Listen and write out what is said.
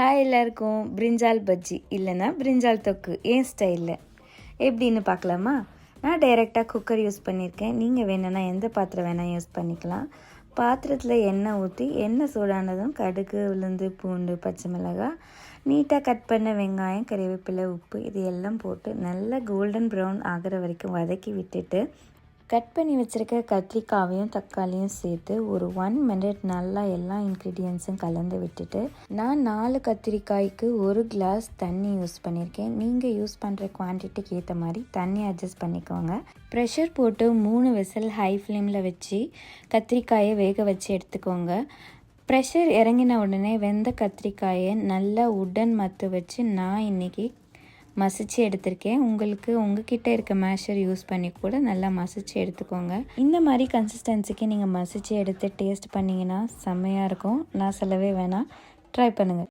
Hi எல்லாருக்கும். பிரிஞ்சால் பஜ்ஜி இல்லைன்னா பிரிஞ்சால் தொக்கு என் ஸ்டைலில் எப்படின்னு பார்க்கலாமா? நான் டைரெக்டாக குக்கர் யூஸ் பண்ணியிருக்கேன். நீங்கள் வேணும்னா எந்த பாத்திரம் வேணால் யூஸ் பண்ணிக்கலாம். பாத்திரத்தில் எண்ணெய் ஊற்றி எண்ணெய் சூடானதும் கடுகு, உளுந்து, பூண்டு, பச்சை மிளகாய், நீட்டாக கட் பண்ண வெங்காயம், கறிவேப்பிலை, உப்பு இது எல்லாம் போட்டு நல்லா கோல்டன் ப்ரௌன் ஆகிற வரைக்கும் வதக்கி விட்டுட்டு கட் பண்ணி வச்சுருக்க கத்திரிக்காவையும் தக்காளியும் சேர்த்து ஒரு 1 மினிட் நல்லா எல்லா இன்க்ரீடியன்ஸும் கலந்து விட்டுட்டு நான் 4 கத்திரிக்காய்க்கு 1 கிளாஸ் தண்ணி யூஸ் பண்ணியிருக்கேன். நீங்கள் யூஸ் பண்ணுற குவான்டிட்டிக்கு ஏற்ற மாதிரி தண்ணி அட்ஜஸ்ட் பண்ணிக்கோங்க. ப்ரெஷர் போட்டு 3 விசில் ஹை ஃப்ளேமில் வச்சு கத்திரிக்காயை வேக வச்சு எடுத்துக்கோங்க. ப்ரெஷர் இறங்கின உடனே வெந்த கத்திரிக்காயை நல்லா உடன் மத்து வச்சு நான் இன்றைக்கி மசிச்சு எடுத்திருக்கேன். உங்ககிட்ட இருக்க மேஷர் யூஸ் பண்ணி கூட நல்லா மசிச்சு எடுத்துக்கோங்க. இந்த மாதிரி கன்சிஸ்டன்சிக்கு நீங்கள் மசிச்சு எடுத்து டேஸ்ட் பண்ணிங்கன்னா செம்மையாக இருக்கும். நான் சொல்லவே வேணாம், ட்ரை பண்ணுங்கள்.